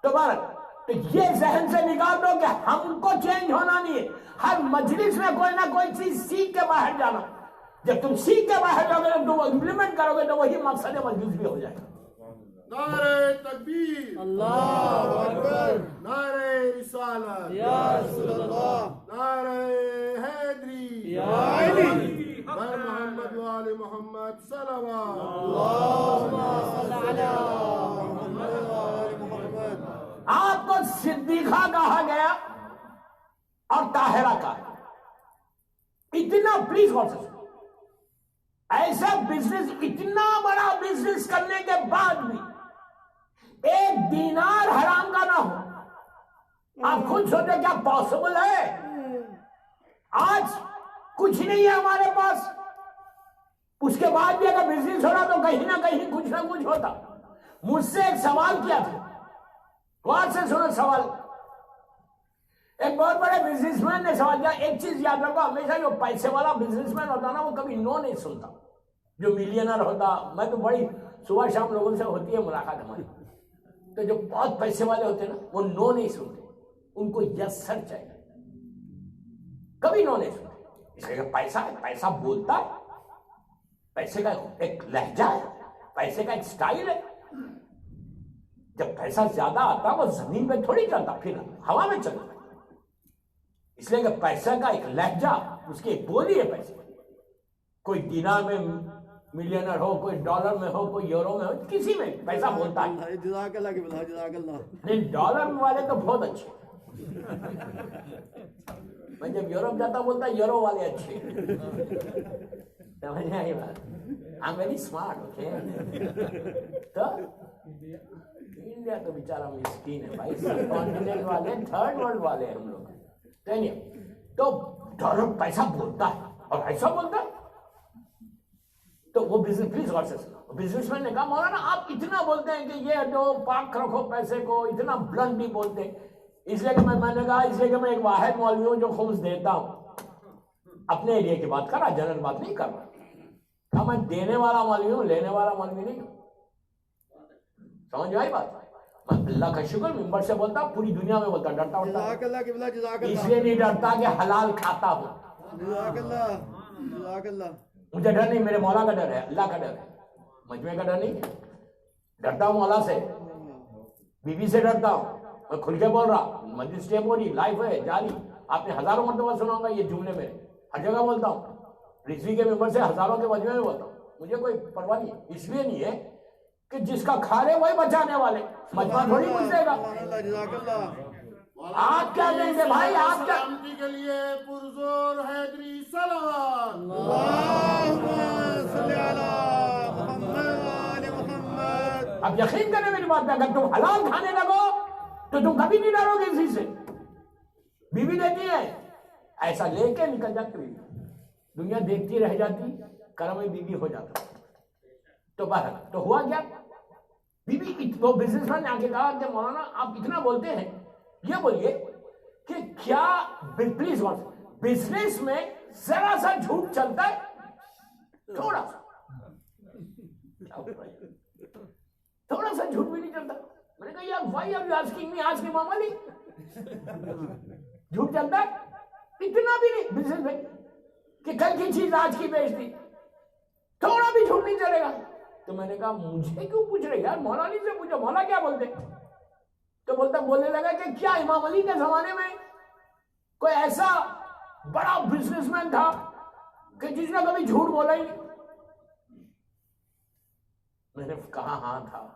تو یہ ذہن سے نکال دو کہ ہم کو چینج ہونا نہیں ہے، ہر مجلس میں کوئی نہ کوئی چیز سیکھ کے باہر جانا۔ جب تم سیکھ کے باہر جاؤ گے تو وہ امپلیمنٹ کرو گے تو وہی مقصد مجلس بھی ہو جائے گا۔ نعرہ تکبیر، اللہ اکبر، نعرہ رسالت، یا رسول اللہ، نعرہ حیدری، یا علی، بر محمد و آل محمد صلوات۔ اللہم صل علی محمد و آل محمد۔ آپ کو صدیقہ کہا گیا اور طاہرہ کہا، اتنا پلیز غور سے سنو، ایسا بزنس، اتنا بڑا بزنس کرنے کے بعد بھی ایک دینار حرام کا نہ ہو۔ آپ خود سوچیں کیا پاسبل ہے؟ آج کچھ نہیں ہے ہمارے پاس، اس کے بعد بھی اگر بزنس ہو رہا تو کہیں نہ کہیں کچھ نہ کچھ ہوتا۔ مجھ سے ایک سوال کیا تھا، غور سے سنو سوال، ایک بہت بڑے بزنس مین نے سوال کیا، ایک چیز یاد رکھو، ہمیشہ جو پیسے والا بزنس مین ہوتا نا وہ کبھی نو نہیں سنتا، جو ملینر ہوتا، میں تو بڑی صبح شام لوگوں سے ہوتی ہے ملاقات ہماری، تو جو بہت پیسے والے ہوتے ہیں نا وہ نو نہیں سنتے، ان کو یس سر چاہیے، کبھی نو نہیں سنتے، اس لیے کہ پیسہ ہے، پیسہ بولتا ہے، پیسے کا ایک لہجہ ہے، پیسے کا ایک سٹائل ہے۔ جب پیسہ زیادہ آتا وہ زمین پہ تھوڑی چلتا، پھر ہوا میں چلتا، اس لیے کہ پیسہ کا ایک لہجہ، اس کی ایک بولی ہے پیسے، کوئی دینار میں ملینر ہو، کوئی ڈالر میں ہو، کوئی یورو میں ہو، کسی میں پیسہ بولتا ہے. جزاک اللہ قبلہ، جزاک اللہ. نہیں ڈالر والے تو بہت اچھے. میں جب یورپ جاتا بولتا یورو والے اچھے. سمجھ آئی بات؟ I'm very smart, okay? تو انڈیا تو بیچارہ مسکین ہے بھائی. سب کانٹیننٹ والے تھرڈ ورلڈ والے ہم لوگ. تو ڈالر پیسہ بولتا ہے اور ایسا بولتا ہے. تو وہ بزنس پلیز غور سے سنو. بزنس مین نے کہا مولانا آپ اتنا بولتے ہیں کہ یہ جو پاک رکھو پیسے کو، اتنا بلنٹ بھی بولتے ہیں. اس لیے کہ میں نے کہا اس لیے کہ میں ایک واحد مولوی ہوں جو خمس دیتا ہوں. اپنے ایریا کی بات کر رہا، جنرل بات نہیں کر رہا. کہا میں دینے والا مولوی ہوں، لینے والا مولوی نہیں ہوں. سمجھ آئی بات؟ میں اللہ کا شکر ممبر سے بولتا ہوں، پوری دنیا میں بولتا، ڈرتا ہوتا جزاک اللہ قبلہ، جزاک اللہ. اس لیے نہیں ڈرتا کہ حلال کھاتا ہوں. جزاک اللہ، جزاک اللہ. مجھے ڈر نہیں، میرے مولا کا ڈر ہے، اللہ کا ڈر ہے، مجمع کا ڈر نہیں. ڈرتا ہوں مولا سے، بیوی سے ڈرتا ہوں. میں کھل کے بول رہا، مجلس ٹیپ ہو رہی، لائف ہے جاری. آپ نے ہزاروں مرتبہ سنا ہوگا یہ جملے میرے، ہر جگہ بولتا ہوں. رضوی کے ممبر سے ہزاروں کے مجمع میں بولتا ہوں. مجھے کوئی پرواہ نہیں. اس لیے نہیں ہے کہ جس کا کھا لے وہی بچانے والے، مجمع تھوڑی پوچھے گا. سبحان اللہ، جزاک اللہ. آپ کیا دیں گے بھائی؟ آپ کیا سلامتی کے لیے پرزور حیدری صلوات. اللہم صلی علی محمد و آل محمد. اب یقین کریں میری بات پہ، اگر تم حلال کھانے لگو تو تم کبھی نہیں ڈرو گے کسی سے. بیوی دیتی ہے، ایسا لے کے نکل جاتی بیوی، دنیا دیکھتی رہ جاتی، کرم بیوی ہو جاتا. تو بہرحال تو ہوا کیا، بیوی وہ بزنس مین نے آ کے کہا کہ مولانا آپ اتنا بولتے ہیں، یہ بولیے کہ کیا پلیز بزنس میں ذرا سا جھوٹ چلتا ہے؟ تھوڑا سا، تھوڑا سا جھوٹ بھی نہیں چلتا. میں نے کہا یار why are you asking me, آج کے معاملے جھوٹ چلتا ہے؟ اتنا بھی نہیں بزنس میں کہ کل کی چیز آج کی بیچ دی، تھوڑا بھی جھوٹ نہیں چلے گا. تو میں نے کہا مجھے کیوں پوچھ رہے یار، مولا علی سے پوچھو مولا کیا بولتے. تو بولنے لگا کہ کیا امام علی کے زمانے میں کوئی ایسا بڑا بزنس مین تھا کہ جس نے کبھی جھوٹ بولا ہی نہیں. میں نے کہا ہاں تھا.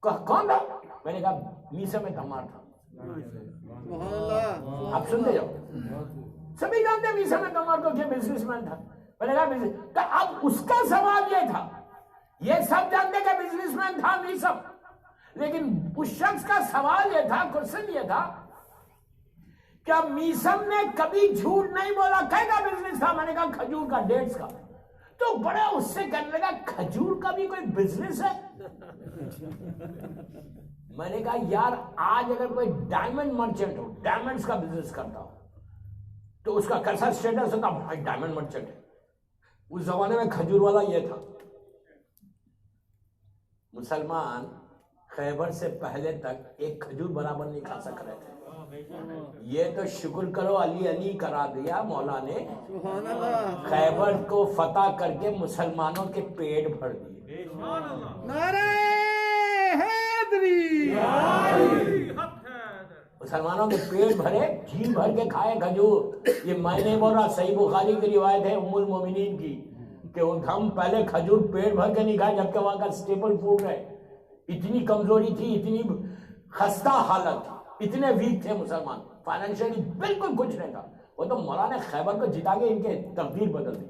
کون تھا؟ میں نے کہا میسے میں دمار تھا. سبحان اللہ. آپ سنتے جاؤ، سبھی جانتے ہیں میسے میں دمار کو کہ بزنس مین تھا. میں نے کہا تو اب اس کا سوال یہ تھا، یہ سب جانتے کہ بزنس مین تھا میسم، لیکن اس شخص کا سوال یہ تھا، کوشچن یہ تھا کیا میسم نے کبھی جھوٹ نہیں بولا؟ کہے گا بزنس تھا. میں نے کہا کھجور کا، ڈیٹس کا. تو بڑے اس سے کہنے لگا کھجور کا بھی کوئی بزنس ہے؟ میں نے کہا یار آج اگر کوئی ڈائمنڈ مرچنٹ ہو، ڈائمنڈز کا بزنس کرتا ہو، تو اس کا کیسا اسٹیٹس ہوتا؟ بھائی ڈائمنڈ مرچنٹ ہے. اس زمانے میں کھجور والا یہ تھا. مسلمان خیبر سے پہلے تک ایک کھجور برابر نہیں کھا سک رہے تھے. یہ تو شکر کرو علی علی کرا دیا مولا نے، سبحان اللہ. خیبر کو فتح کر کے مسلمانوں کے پیٹ بھر دیے. نعرہ حیدری. مسلمانوں کے پیٹ بھرے، جھیل بھر کے کھائے کھجور. یہ میں نہیں بول رہا، صحیح بخاری کی روایت ہے ام المومنین کی کہ ہم پہلے کھجور پیٹ بھر کے نہیں کھائے، جبکہ وہاں کا سٹیپل فوڈ ہے. اتنی کمزوری تھی، اتنی خستہ حالت تھی، اتنے ویک تھے مسلمان، فائنینشلی بالکل کچھ نہیں تھا. وہ تو مولا نے خیبر کو جتا کے ان کے تقدیر بدل دی.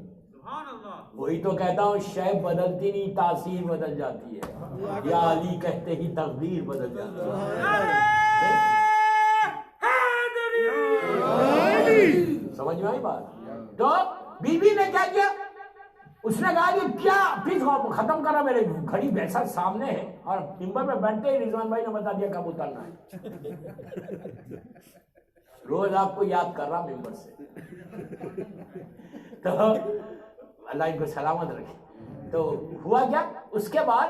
وہی تو کہتا ہوں شے بدلتی نہیں، تاثیر بدل جاتی ہے. یا علی کہتے ہی تقدیر بدل جاتی ہے. سمجھ میں آئی بات؟ تو بی بی نے کیا کیا؟ اس نے کہا کہ کیا پلیز ختم کرا، میرے گھڑی ویسا سامنے ہے اور ممبر میں بیٹھتے ہی رضوان بھائی نے بتا دیا کب اترنا ہے. روز آپ کو یاد کر رہا ممبر سے. تو اللہ ان کو سلامت رکھے. تو ہوا کیا اس کے بعد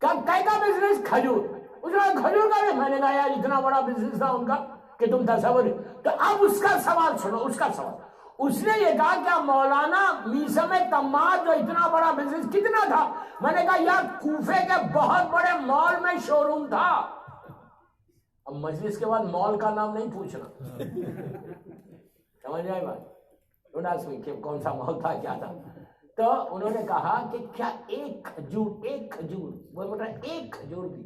کا بزنس کھجور. اس نے کھجور کا بھی. میں نے کہا یار اتنا بڑا بزنس تھا ان کا کہ تم تصور. تو اب اس کا سوال سنو، اس کا سوال. اس نے یہ کہا کیا مولانا میسم تماد جو اتنا بڑا بزنس کتنا تھا؟ میں نے کہا یار کوفے کے بہت بڑے مال میں شو روم تھا. اب مجلس کے بعد مال کا نام نہیں پوچھنا. سمجھ آئی بات؟ کہ کون سا ماحول تھا کیا تھا. تو انہوں نے کہا کہ کیا ایک کھجور وہ بول رہا ہے ایک کھجور بھی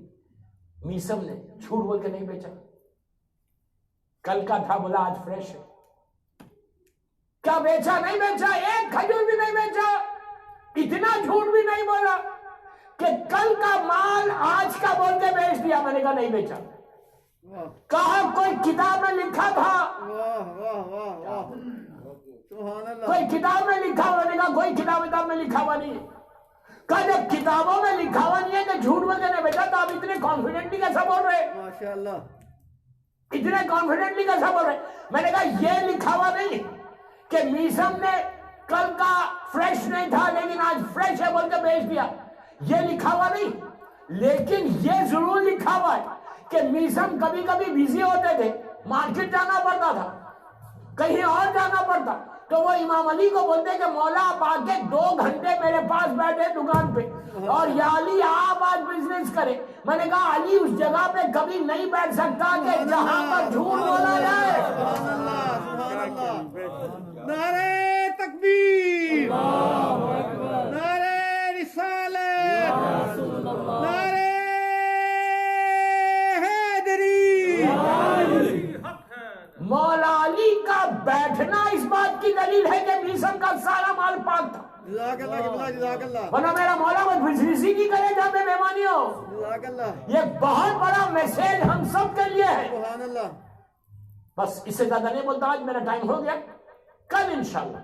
میسم نے جھوٹ بول کے نہیں بیچا. کل کا تھا بولا آج فریش ہے. کیا بیچا؟ نہیں بیچا. ایک کھجور بھی نہیں بیچا. اتنا جھوٹ بھی نہیں بولا کہ کل کا مال آج کا بول کے بیچ دیا. میں نے کہا نہیں بیچا. کہا کوئی کتاب میں لکھا تھا, کوئی کتاب میں لکھا ہوا. نے کہا کوئی کتاب میں لکھا ہوا نہیں. کہا جب کتابوں میں لکھا ہوا نہیں ہے کہ جھوٹ بول کے نہیں بیچا تو آپ اتنے کانفیڈنٹلی کیسا بول رہے؟ ماشاءاللہ اتنے کانفیڈنٹلی کیسا بول رہے؟ میں نے کہا یہ لکھا ہوا نہیں کہ میسم نے کل کا فریش نہیں تھا لیکن آج فریش ہے بول کے بیچ دیا. یہ لکھا ہوا نہیں. لیکن یہ ضرور لکھا ہوا ہے کہ میسم کبھی کبھی بیزی ہوتے تھے, مارکیٹ جانا پڑتا تھا, کہیں اور جانا پڑتا, تو وہ امام علی کو بولتے کہ مولا آپ آ کے 2 گھنٹے میرے پاس بیٹھے دکان پہ اور یا علی آپ آج بزنس کرے. میں نے کہا علی اس جگہ پہ کبھی نہیں بیٹھ سکتا کہ جہاں پر جھوٹ بولا جائے. سبحان اللہ. نعرہ تکبیر, نعرہ رسالت, نعرہ حیدری. مولا علی کا بیٹھنا اس بات کی دلیل ہے کہ میسم کا سارا مال پاک تھا. جزاک اللہ کی بلا, جزاک اللہ, ورنہ میرا مولا وہ بزنسی کی کرے جہاں پہ مہمانی ہو. جزاک اللہ, یہ بہت بڑا میسج ہم سب کے لیے ہے. سبحان اللہ. بس اس سے زیادہ نہیں بولتا, آج میرا ٹائم ہو گیا. کل انشاءاللہ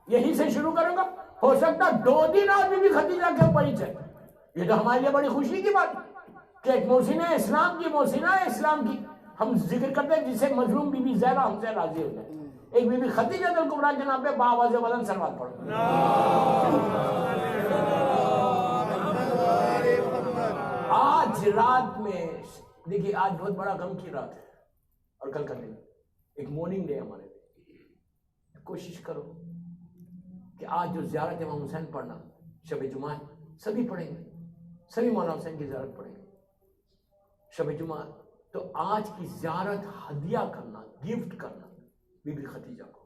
یہیں سے شروع کروں گا. ہو سکتا 2 دن اور بی بی خدیجہ کے اوپر ہی چلے. یہ تو ہمارے لیے بڑی خوشی کی بات کہ ایک محسنہ اسلام کی, محسنہ اسلام کی ہم ذکر کرتے ہیں جسے مظلوم بی بی زہرا ہم سے راضی ہو جائے. ایک بی بی خدیجہ الکبریٰ کے نام پہ باواز بلند صلوات پڑھو. آج رات میں دیکھیے, آج بہت بڑا غم کی رات ہے اور کل کا دن ایک مورننگ ڈے ہمارے لیے. کوشش کرو کہ آج جو زیارت امام حسین پڑھنا شب جمعہ ہے, سبھی پڑھیں گے, سبھی مولانا حسین کی زیارت پڑھیں گے شب جمعہ. تو آج کی زیارت ہدیہ کرنا, گفٹ کرنا بی بی خدیجہ کو.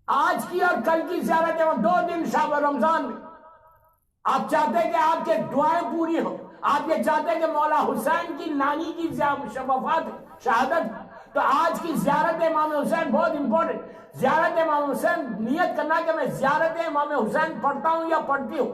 آج کی اور کل کی زیارت ہے 2 دن شب رمضان میں. آپ چاہتے ہیں کہ آپ کے دعائیں پوری ہو, آپ یہ چاہتے ہیں کہ مولا حسین کی نانی کی شب وفات شہادت, تو آج کی زیارت امام حسین بہت امپورٹنٹ. زیارت امام حسین نیت کرنا کہ میں زیارت امام حسین پڑھتا ہوں یا پڑھتی ہوں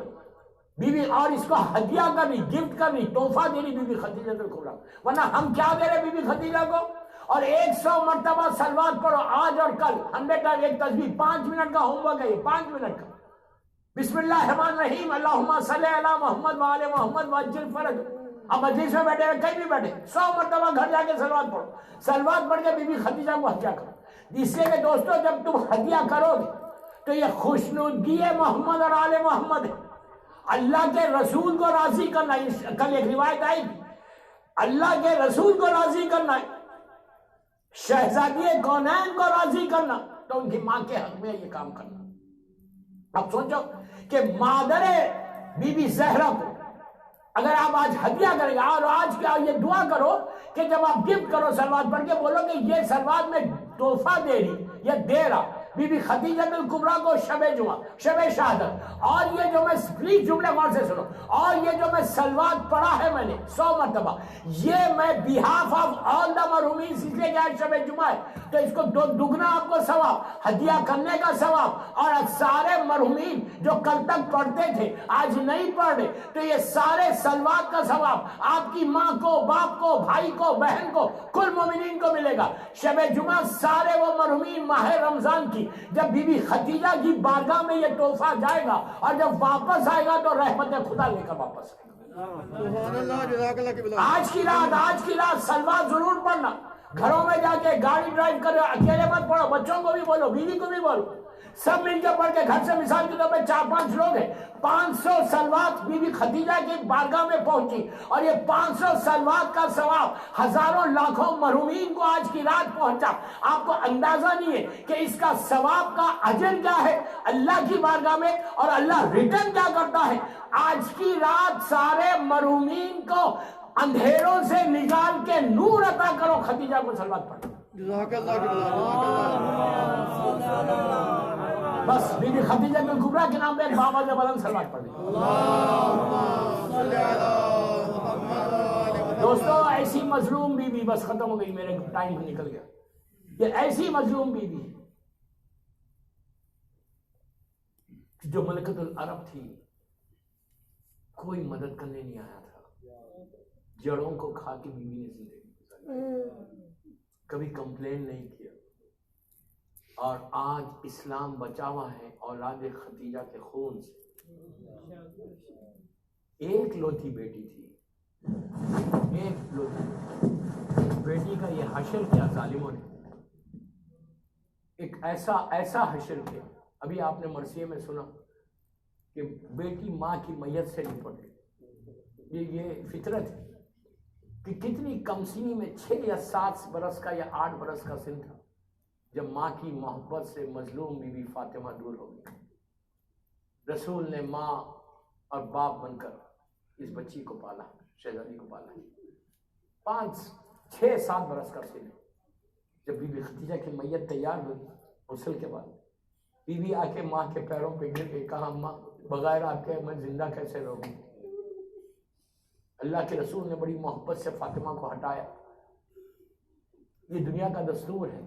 بی بی, اور اس کو ہدیہ کرنی, گفٹ کرنی, تحفہ دینی بی بی خدیجہ الکبریٰ. ورنہ ہم کیا دے رہے بی بی خدیجہ کو؟ اور 100 مرتبہ صلوات پڑھو آج اور کل. 100 ٹائم ایک تسبیح, 5 منٹ کا ہوم ورک ہے یہ, 5 منٹ کا. بسم اللہ الرحمن الرحیم, اللہم صلی علی محمد وآل محمد وعجل فرج. اب مجلس میں بیٹھے ہوئے کہیں بھی بیٹھے 100 مرتبہ گھر جا کے صلوات پڑھو. صلوات پڑھ کے بی بی خدیجہ کو ہدیہ کرو. اس لیے کہ دوستو جب تم ہدیہ کرو گے تو یہ خوشنودگی محمد اور آل محمد ہے. اللہ کے رسول کو راضی کرنا. کل ایک روایت آئی, اللہ کے رسول کو راضی کرنا ہے, شہزادی کونین کو راضی کرنا, تو ان کی ماں کے حق میں یہ کام کرنا. اب سوچو کہ مادر بی بی زہرا کو اگر آپ آج ہدیہ کریں گے, اور آج کیا یہ دعا کرو کہ جب آپ گفٹ کرو صلوات پڑھ کے بولو کہ یہ صلوات میں تحفہ دے رہی یا دے رہا بی بی خدیجہ الکبریٰ کو شب جمعہ, شب شہادت. اور یہ جو میں پلیز جملے غور سے سنو, اور یہ جو میں صلوات پڑھا ہے میں نے 100 مرتبہ, یہ میں behalf of all the مرحومین, اس لیے کہ آج شب جمعہ ہے تو اس کو دگنا آپ کو ثواب, ہدیہ کرنے کا ثواب. اور سارے مرحومین جو کل تک پڑھتے تھے آج نہیں پڑھ رہے, تو یہ سارے صلوات کا ثواب آپ کی ماں کو, باپ کو, بھائی کو, بہن کو, کل مومنین کو ملے گا. شب جمعہ سارے وہ مرحومین ماہ رمضان کی جب بی بی خدیجہ کی بارگاہ میں یہ تحفہ جائے گا, اور جب واپس آئے گا تو رحمت خدا لے کر واپس آئے گا. سبحان اللہ, جزاک اللہ کی بلا. آج کی رات صلوات ضرور پڑھنا. گھروں میں جا کے گاڑی ڈرائیو کرو, اکیلے مت پڑھو, بچوں کو بھی بولو, بیوی کو بھی بولو, سب مل کے پڑھ کے. گھر سے مثال کے طور پہ 4-5 لوگ ہیں, 500 صلوات بی بی خدیجہ کی بارگاہ میں پہنچی, اور یہ 500 صلوات کا ثواب ہزاروں لاکھوں مرحومین کو آج کی رات پہنچا. آپ کو اندازہ نہیں ہے کہ اس کا ثواب کا اجر کیا ہے اللہ کی بارگاہ میں, اور اللہ ریٹرن کیا کرتا ہے. آج کی رات سارے مرحومین کو اندھیروں سے نکال کے نور عطا کرو, خدیجہ کو صلوات پڑھو. جزاک اللہ خیر۔ بس بی بی خدیجہ بن کبریٰ کے نام پہ ایک بابا سے بلند سلوات پڑھ دیں۔ دوستو ایسی مظلوم بی بی، بس ختم ہو گئی، میرے ٹائم نکل گیا، یہ ایسی مظلوم بی بی جو ملکۃ العرب تھی، کوئی مدد کرنے نہیں آیا تھا، جڑوں کو کھا کے بیوی نے زندگی گزاری، کبھی کمپلین نہیں کیا، اور آج اسلام بچا ہوا ہے اولاد خدیجہ کے خون سے۔ ایک لوتی بیٹی تھی، ایک لوتی بیٹی کا یہ حشر کیا ظالموں نے، ایک ایسا حشر کیا۔ ابھی آپ نے مرثیے میں سنا کہ بیٹی ماں کی میت سے نہیں پڑتی، یہ فطرت ہے کہ کتنی کم سنی میں 6 یا 7 برس کا یا 8 برس کا سن تھا جب ماں کی محبت سے مظلوم بی بی فاطمہ دور ہو گئی۔ رسول نے ماں اور باپ بن کر اس بچی کو پالا، شہزادی کو پالا۔ 5 6 7 برس کا سن جب بی بی خدیجہ کی میت تیار ہوئی، غسل کے بعد بی بی آ کے ماں کے پیروں پہ گر کے کہا، ماں بغیر آپ کے میں زندہ کیسے رہوں گی؟ اللہ کے رسول نے بڑی محبت سے فاطمہ کو ہٹایا۔ یہ دنیا کا دستور ہے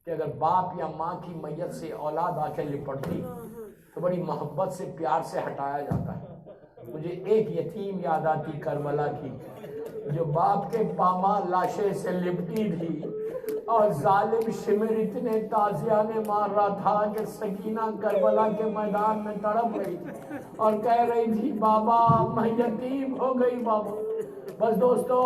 کہ اگر باپ یا ماں کی میت سے اولاد آ کے لپٹتی تو بڑی محبت سے پیار سے ہٹایا جاتا ہے۔ مجھے ایک یتیم یاد آتی کربلا کی، جو باپ کے پامال لاشے سے لپٹی تھی اور ظالم شمر اتنے تازیانے مار رہا تھا کہ سکینہ کربلا کے میدان میں تڑپ رہی تھی اور کہہ رہی تھی، بابا میں یتیم ہو گئی بابا۔ بس دوستو،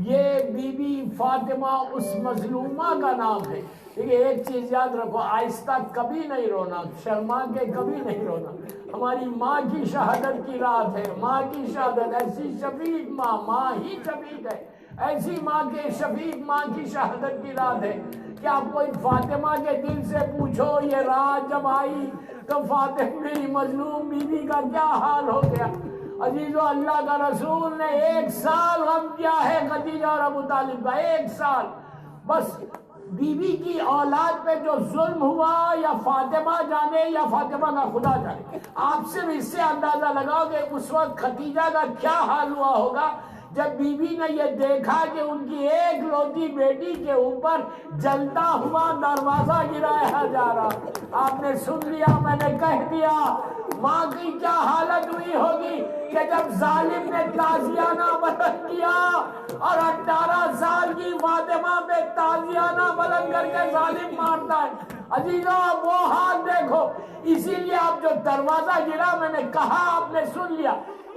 یہ بی بی فاطمہ اس مظلومہ کا نام ہے۔ دیکھیے ایک چیز یاد رکھو، آہستہ کبھی نہیں رونا، شرما کے کبھی نہیں رونا۔ ہماری ماں کی شہادت کی رات ہے، ماں کی شہادت، ایسی شفیق ماں، ماں ہی شفیق ہے، ایسی ماں کے شفیق ماں کی شہادت کی رات ہے کہ آپ کوئی فاطمہ کے دل سے پوچھو یہ رات جب آئی تو فاطمہ میری مظلوم بیوی کا کیا حال ہو گیا۔ عزیزو، اللہ کا رسول نے 1 سال غم کیا ہے خدیجہ اور ابو طالب کا، 1 سال۔ بس بیوی کی اولاد پہ جو ظلم ہوا یا فاطمہ جانے یا فاطمہ کا خدا جانے، آپ صرف اس سے اندازہ لگاؤ کہ اس وقت خدیجہ کا کیا حال ہوا ہوگا جب بیوی نے یہ دیکھا کہ ان کی ایک لوتی بیٹی کے اوپر جلتا ہوا دروازہ گرایا جا رہا۔ آپ نے سن لیا، میں نے کہہ دیا، ماں کی کیا حالت ہوئی ہوگی کہ جب ظالم نے تازیانہ بلند کیا اور 18 سال کی فاطمہ پہ تازیانہ بلند کر کے ظالم مارتا ہے۔ عزیزہ وہ حال دیکھو، اسی لیے آپ جو دروازہ گرا، میں نے کہا آپ نے سن لیا،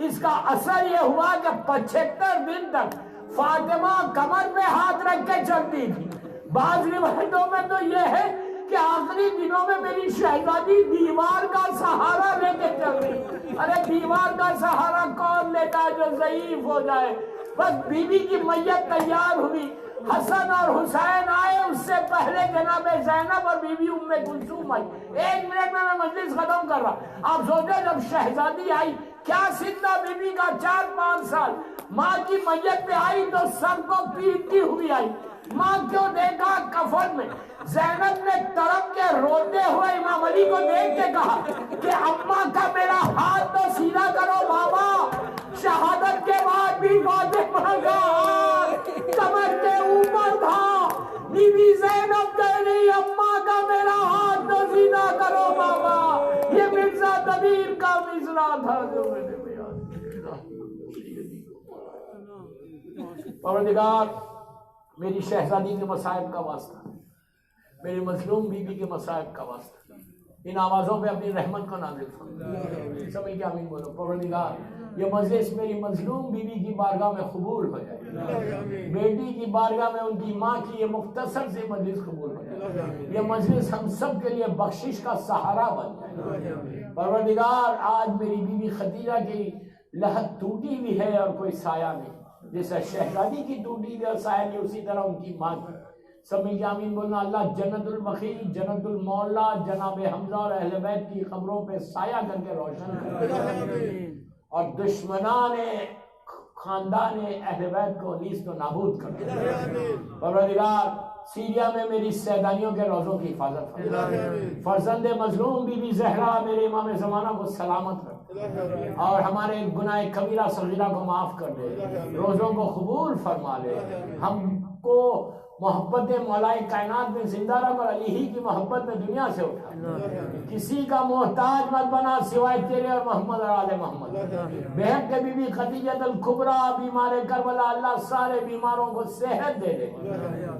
اس کا اثر یہ ہوا کہ 75 دن تک فاطمہ کمر پہ ہاتھ رکھ کے چلتی تھی۔ بعض روایتوں میں تو یہ ہے کہ آخری دنوں میں میری شہزادی دیوار کا سہارا لے کے چل رہی۔ ارے دیوار کا سہارا کون لیتا ہے جو ضعیف ہو جائے؟ بس بیوی کی میت تیار ہوئی، حسن اور حسین آئے، اس سے پہلے جناب زینب اور بیوی ام کلثوم آئی۔ 1 منٹ میں مجلس ختم کر رہا۔ آپ سوچیں جب شہزادی آئی، کیا سن بیوی کا 4-5 سال، ماں کی میت پہ آئی تو سب کو پیٹتی ہوئی آئی۔ ماں کیوں دیکھا کفن میں؟ زینب نے تڑپ کے روتے ہوئے امام علی کو دیکھ کے کہا کہ اماں کا میرا ہاتھ تو سیدھا کرو بابا۔ شہادت کے بعد بھی فاطمہ کا ہاتھ کمر کے اوپر تھا۔ بی بی زینب کہہ رہی اماں کا میرا ہاتھ تو سیدھا کرو بابا۔ یہ مرزا دبیر کا مصرع تھا جو میں نے بیان کیا۔ پروردگار میری شہزادی کے مصائب کا واسطہ، میری مظلوم بیوی کے مصائب کا واسطہ، ان آوازوں پہ اپنی رحمت کو نازل فرما۔ سمجھ کے آمین بولو۔ پروردگار یہ مجلس میری مظلوم بیوی کی بارگاہ میں قبول ہو جائے، بیٹی کی بارگاہ میں ان کی ماں کی یہ مختصر سے مجلس قبول ہو جائے، یہ مجلس ہم سب کے لیے بخشش کا سہارا بن جائے۔ پروردگار آج میری بیوی خدیجہ کی لحد ٹوٹی ہوئی ہے اور کوئی سایہ نہیں، جیسا شہزادی کی ٹوٹی ہوئی اور سایہ نہیں، اسی طرح ان کی ماں کی۔ سب مل کے آمین بولنا۔ اللہ جنت البقیع، جنت المولا، جناب حمزہ اور اہل بیت کی قبروں پہ سایہ کر کے روشن کر، اور دشمنان خاندان اہل بیت کو نیست و نابود کر۔ پروردگار سیریا میں میری سیدانیوں کے روزوں کی حفاظت فرما، فرزند مظلوم بی بی زہرا میرے امام زمانہ کو سلامت رکھ، اور ہمارے گناہ کبیرہ صغیرہ کو معاف کر دے، روزوں کو قبول فرما لے، ہم کو محبت مولا کائنات میں زندہ رکھ اور علی ہی کی محبت میں دنیا سے اٹھا، کسی کا محتاج مت بنا سوائے تیرے اور محمد اور آل محمد۔ بہن کے بی بی خدیجہ الکبریٰ بیمار کربلا، اللہ سارے بیماروں کو صحت دے دے،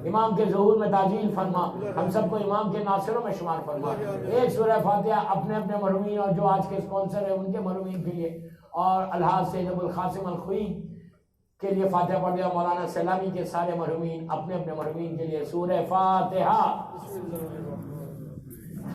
امام کے ظہور میں تعجیل فرما، ہم سب کو امام کے ناصروں میں شمار فرما۔ ایک سورہ فاتحہ اپنے اپنے مرحومین اور جو آج کے اسپانسر ہیں ان کے مرحومین کے لیے، اور الحاج سید ابو القاسم الخوئی کے لیے فاتحہ پڑھ دیا، مولانا سلامی کے سارے مرحومین اپنے اپنے مرحومین کے لیے سورہ فاتحہ۔